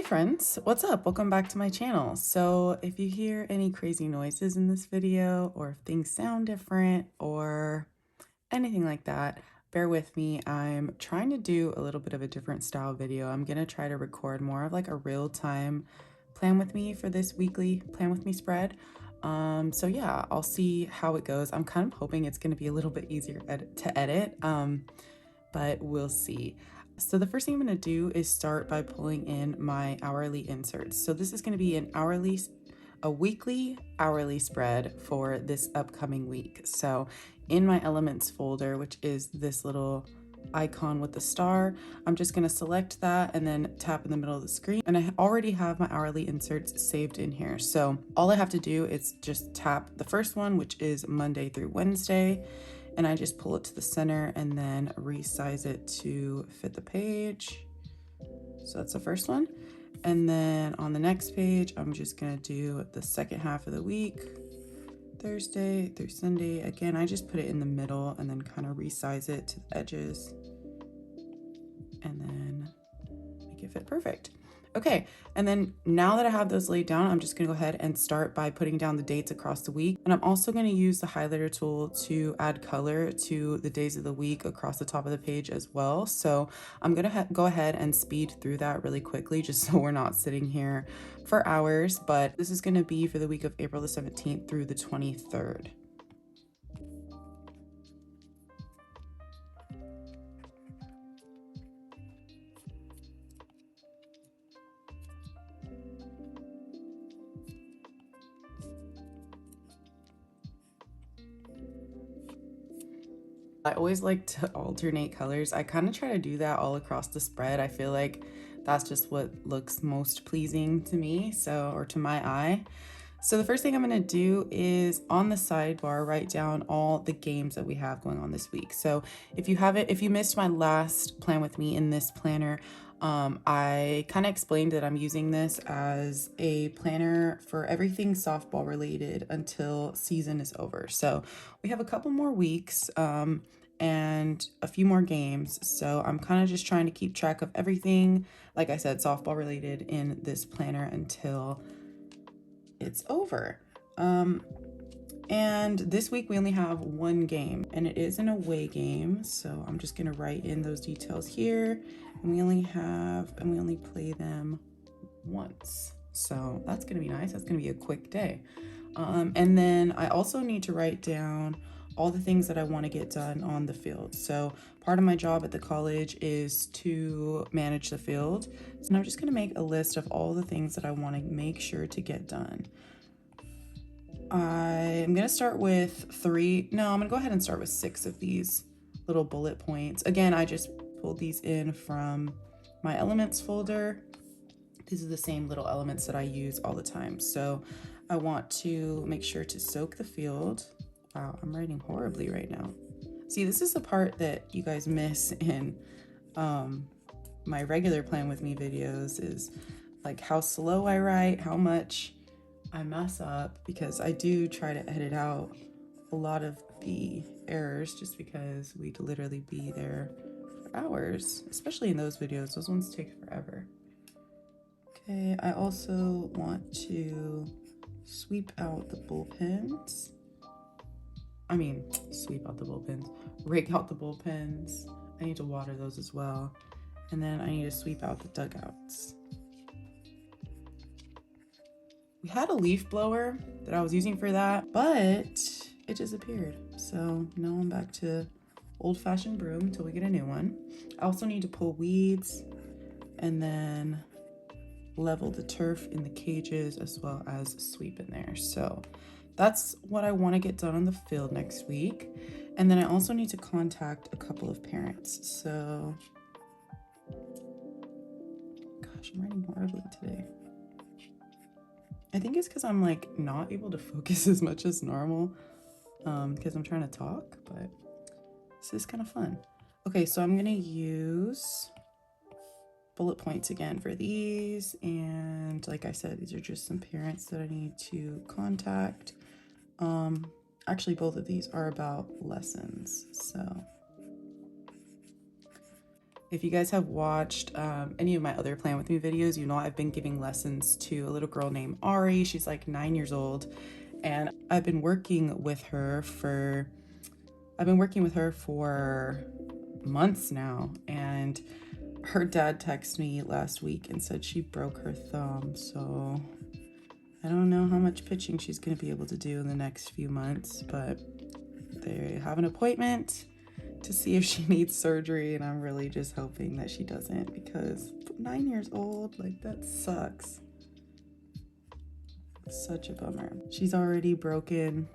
friends, what's up? Welcome back to my channel. So if you hear any crazy noises in this video, or if things sound different or anything like that, bear with me. I'm trying to do a little bit of a different style video. I'm gonna try to record more of like a real-time plan with me for this weekly plan with me spread. So yeah, I'll see how it goes. I'm kind of hoping it's gonna be a little bit easier to edit, but we'll see. So the first thing I'm going to do is start by pulling in my hourly inserts. So this is going to be a weekly hourly spread for this upcoming week. So in my elements folder, which is this little icon with the star, I'm just going to select that and then tap in the middle of the screen. And I already have my hourly inserts saved in here. So all I have to do is just tap the first one, which is Monday through Wednesday, and I just pull it to the center and then resize it to fit the page. So that's the first one. And then on the next page, I'm just gonna do the second half of the week, Thursday through Sunday. Again, I just put it in the middle and then kind of resize it to the edges and then make it fit perfect. Okay, and then now that I have those laid down, I'm just gonna go ahead and start by putting down the dates across the week. And I'm also gonna use the highlighter tool to add color to the days of the week across the top of the page as well. So I'm gonna go ahead and speed through that really quickly, just so we're not sitting here for hours. But this is gonna be for the week of April the 17th through the 23rd. I always like to alternate colors. I kind of try to do that all across the spread. I feel like that's just what looks most pleasing to me, or to my eye. So the first thing I'm gonna do is on the sidebar, write down all the games that we have going on this week. So if you missed my last plan with me in this planner, I kind of explained that I'm using this as a planner for everything softball related until season is over. So we have a couple more weeks and a few more games. So I'm kind of just trying to keep track of everything, like I said, softball related in this planner until it's over. And this week we only have one game, and it is an away game. So I'm just gonna write in those details here. And we only play them once. So that's gonna be nice. That's gonna be a quick day. And then I also need to write down all the things that I want to get done on the field. So part of my job at the college is to manage the field. So I'm just going to make a list of all the things that I want to make sure to get done. I'm going to start with I'm going to go ahead and start with 6 of these little bullet points. Again, I just pulled these in from my elements folder. These are the same little elements that I use all the time. So I want to make sure to soak the field. Wow, I'm writing horribly right now. See, this is the part that you guys miss in my regular plan with me videos, is like how slow I write, how much I mess up, because I do try to edit out a lot of the errors just because we'd literally be there for hours, especially in those videos. Those ones take forever. Okay, I also want to sweep out the bullpens. Rake out the bullpens. I need to water those as well. And then I need to sweep out the dugouts. We had a leaf blower that I was using for that, but it disappeared. So now I'm back to old-fashioned broom until we get a new one. I also need to pull weeds and then level the turf in the cages as well as sweep in there. So that's what I want to get done on the field next week. And then I also need to contact a couple of parents. So, gosh, I'm writing horribly today. I think it's because I'm like not able to focus as much as normal because I'm trying to talk, but this is kind of fun. Okay, so I'm gonna use bullet points again for these, and like I said, these are just some parents that I need to contact. Actually, both of these are about lessons. So If you guys have watched any of my other Plan With Me videos, you know I've been giving lessons to a little girl named Ari. She's like 9 years old, and I've been working with her for months now. And her dad texted me last week and said she broke her thumb, so I don't know how much pitching she's going to be able to do in the next few months, but they have an appointment to see if she needs surgery, and I'm really just hoping that she doesn't, because 9 years old, like, that sucks. Such a bummer. She's already broken,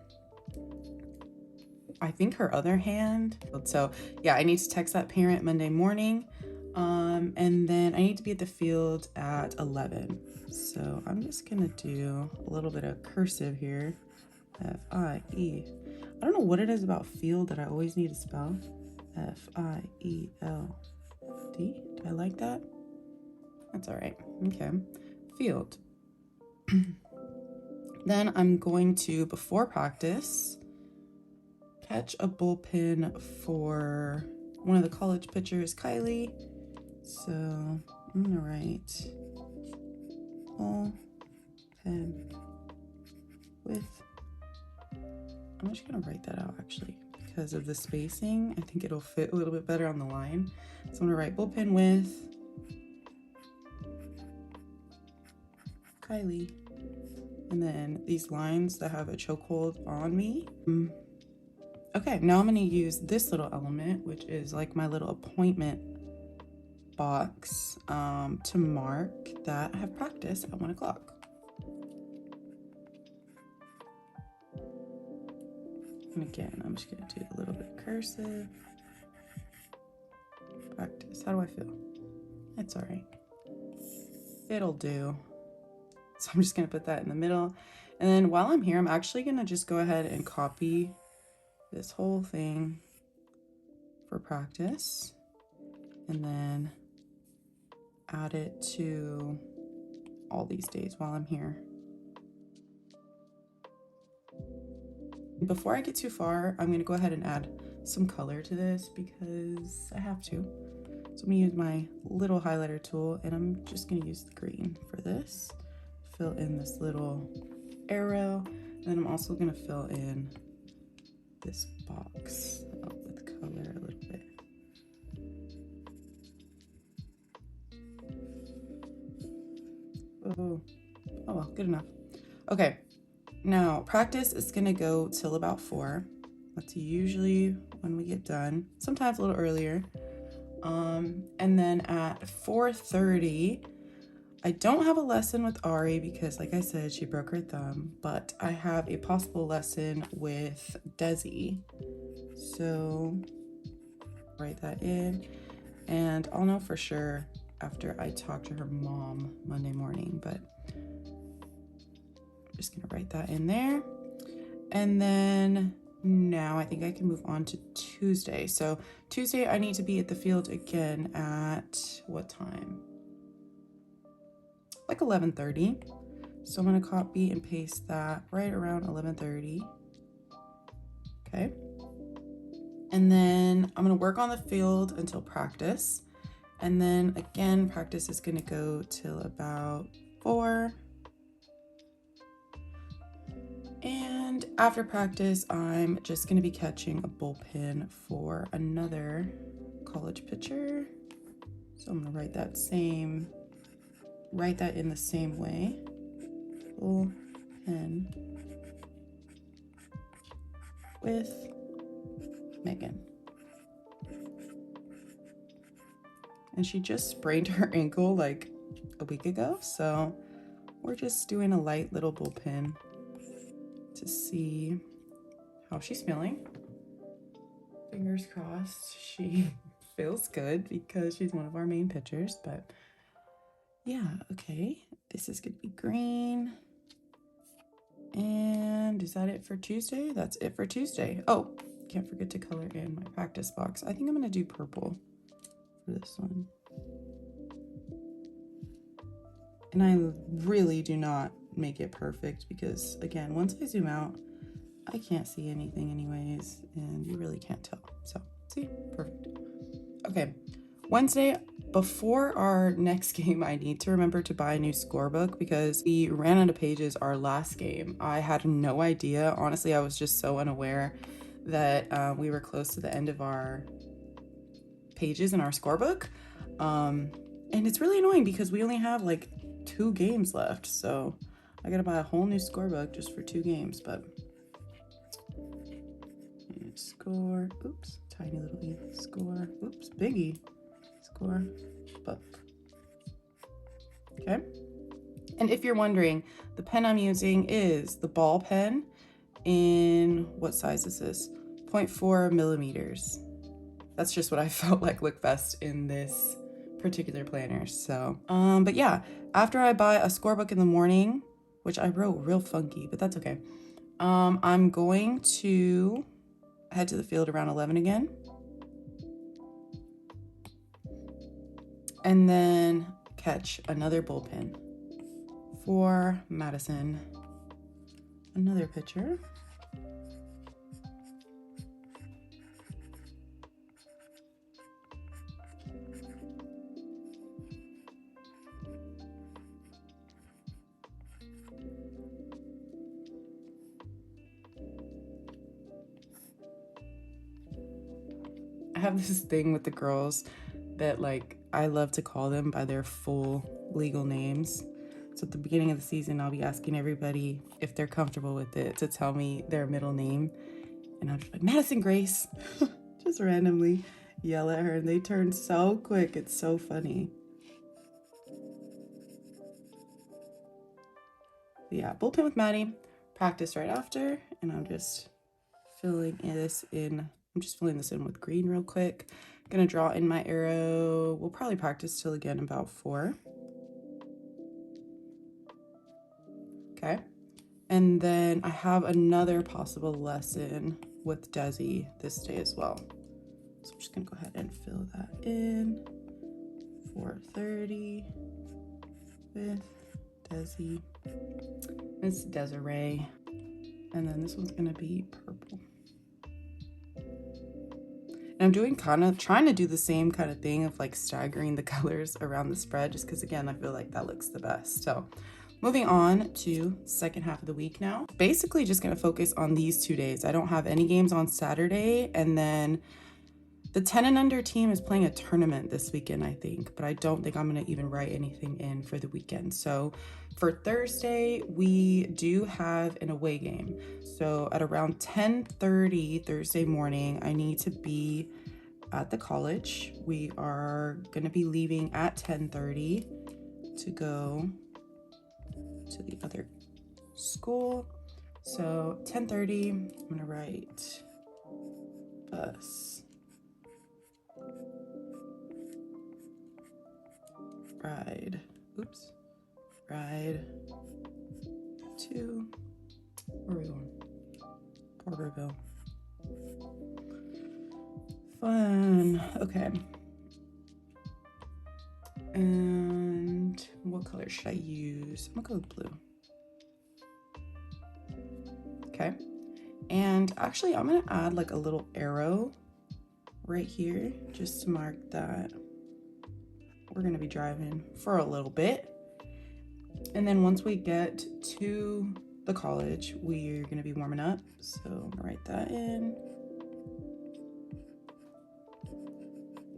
I think, her other hand. So yeah, I need to text that parent Monday morning, and then I need to be at the field at 11. So I'm just gonna do a little bit of cursive here. F-I-E. I don't know what it is about field that I always need to spell. F-I-E-L-D. Do I like that? That's all right. Okay. Field. Then I'm going to, before practice, catch a bullpen for one of the college pitchers, Kylie. So I'm gonna write bullpen with, I'm just gonna write that out actually because of the spacing. I think it'll fit a little bit better on the line. So I'm gonna write bullpen with Kylie. And then these lines that have a chokehold on me. Okay, now I'm gonna use this little element, which is like my little appointment box, to mark that I have practice at 1 o'clock. And again, I'm just gonna do a little bit of cursive. Practice, how do I feel? It's all right. It'll do. So I'm just gonna put that in the middle. And then while I'm here, I'm actually gonna just go ahead and copy this whole thing for practice and then add it to all these days while I'm here. Before I get too far, I'm gonna go ahead and add some color to this because I have to. So I'm gonna use my little highlighter tool, and I'm just gonna use the green for this. Fill in this little arrow, and then I'm also gonna fill in this box with color a little bit. Oh well, good enough. Okay, now practice is gonna go till about 4. That's usually when we get done, sometimes a little earlier. And then at 4:30, I don't have a lesson with Ari because, like I said, she broke her thumb, but I have a possible lesson with Desi. So write that in, and I'll know for sure after I talk to her mom Monday morning, but I'm just gonna write that in there. And then now I think I can move on to Tuesday. So Tuesday I need to be at the field again at what time? Like 11:30. So I'm gonna copy and paste that right around 11:30. Okay. And then I'm gonna work on the field until practice. And then again, practice is gonna go till about 4. And after practice, I'm just gonna be catching a bullpen for another college pitcher. So I'm gonna write that in the same way. Bullpen with Megan. And she just sprained her ankle like a week ago, so we're just doing a light little bullpen to see how she's feeling. Fingers crossed she feels good because she's one of our main pitchers, but yeah, okay. This is gonna be green. And is that it for Tuesday? That's it for Tuesday. Oh, can't forget to color in my practice box. I think I'm gonna do purple for this one. And I really do not make it perfect because, again, once I zoom out, I can't see anything anyways, and you really can't tell. So, see, perfect. Okay, Wednesday, before our next game, I need to remember to buy a new scorebook because we ran out of pages our last game. I had no idea. Honestly, I was just so unaware that we were close to the end of our pages in our scorebook. And it's really annoying because we only have like 2 games left. So I gotta buy a whole new scorebook just for 2 games, but score, oops, tiny little e, score, oops, biggie, score, book. Okay. And if you're wondering, the pen I'm using is the ball pen in, what size is this? 0.4 millimeters. That's just what I felt like looked best in this particular planner. So, but yeah, after I buy a scorebook in the morning, which I wrote real funky, but that's okay. I'm going to head to the field around 11 again. And then catch another bullpen for Madison. Another pitcher. I have this thing with the girls that like I love to call them by their full legal names. So at the beginning of the season, I'll be asking everybody if they're comfortable with it to tell me their middle name. And I'm just like, Madison Grace, just randomly yell at her and they turn so quick. It's so funny. But yeah, bullpen with Maddie, practice right after. And I'm just filling this in. I'm just filling this in with green real quick. Gonna draw in my arrow. We'll probably practice till again about 4. Okay. And then I have another possible lesson with Desi this day as well. So I'm just gonna go ahead and fill that in. 4:30 with Desi. Miss Desiree. And then this one's gonna be purple. And I'm doing trying to do the same kind of thing of like staggering the colors around the spread just because again, I feel like that looks the best. So moving on to second half of the week now. Basically just gonna focus on these 2 days. I don't have any games on Saturday, and then the 10 and under team is playing a tournament this weekend, I think, but I don't think I'm gonna even write anything in for the weekend. So for Thursday, we do have an away game. So at around 10:30 Thursday morning, I need to be at the college. We are gonna be leaving at 10:30 to go to the other school. So 10:30, I'm gonna write bus. Ride, oops, ride to, where are we going? Porterville. Fun, okay. And what color should I use? I'm gonna go with blue. Okay, and actually I'm gonna add like a little arrow right here just to mark that we're gonna be driving for a little bit. And then once we get to the college, we're gonna be warming up. So I'm gonna write that in.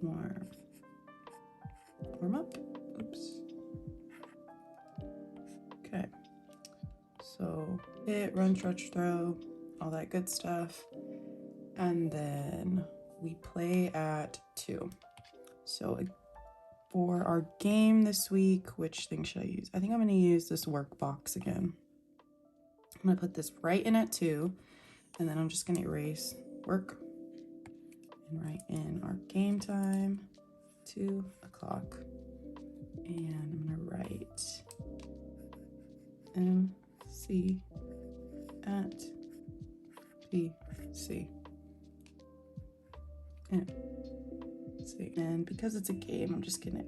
Warm up, oops. Okay, so hit, run, stretch, throw, all that good stuff. And then we play at 2. So for our game this week, which thing should I use? I think I'm gonna use this work box again. I'm gonna put this right in at 2, and then I'm just gonna erase work and write in our game time, 2 o'clock. And I'm gonna write MC at PC. And because it's a game, I'm just gonna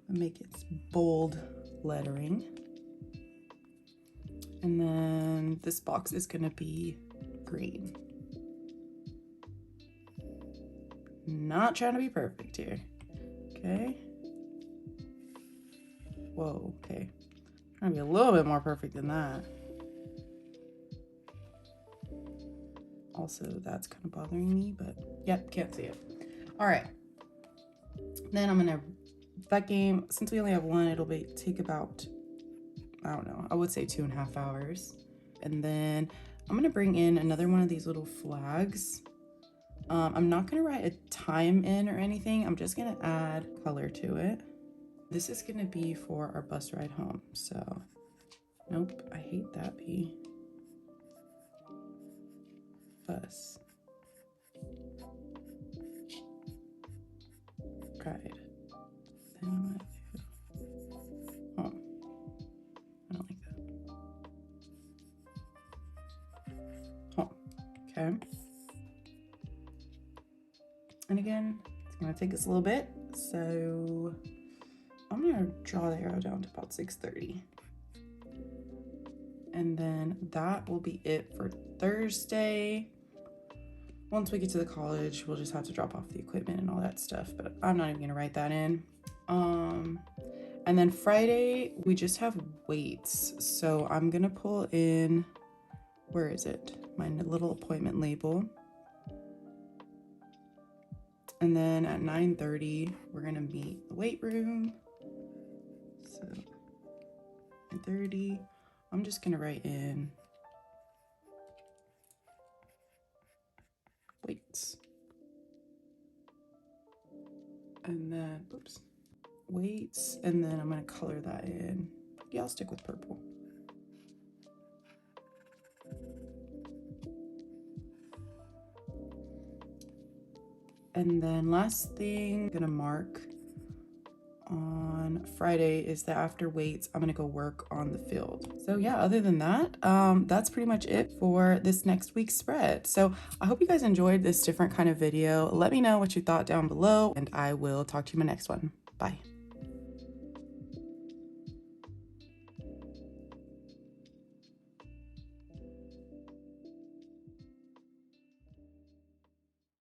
make it bold lettering. And then this box is gonna be green. Not trying to be perfect here. Okay. Whoa, okay. Trying to be a little bit more perfect than that. Also, that's kind of bothering me, but yep, can't see it. All right. Then I'm gonna, that game, since we only have one, it'll take about, I don't know, I would say 2.5 hours. And then I'm gonna bring in another one of these little flags. I'm not gonna write a time in or anything. I'm just gonna add color to it. This is gonna be for our bus ride home. So, nope, I hate that B. Bus ride. Then I'm gonna do home. I don't like that. Home. Okay. And again, it's gonna take us a little bit. So I'm gonna draw the arrow down to about 6:30. And then that will be it for Thursday. Once we get to the college, we'll just have to drop off the equipment and all that stuff, but I'm not even gonna write that in. And then Friday, we just have weights. So I'm gonna pull in, where is it? My little appointment label. And then at 9:30, we're gonna meet the weight room. So 9:30, I'm just gonna write in weights. And then, oops, weights, and then I'm gonna color that in. Yeah, I'll stick with purple. And then last thing I'm gonna mark on Friday is that after weights, I'm gonna go work on the field. So yeah, other than that, that's pretty much it for this next week's spread. So I hope you guys enjoyed this different kind of video. Let me know what you thought down below, and I will talk to you in my next one. Bye.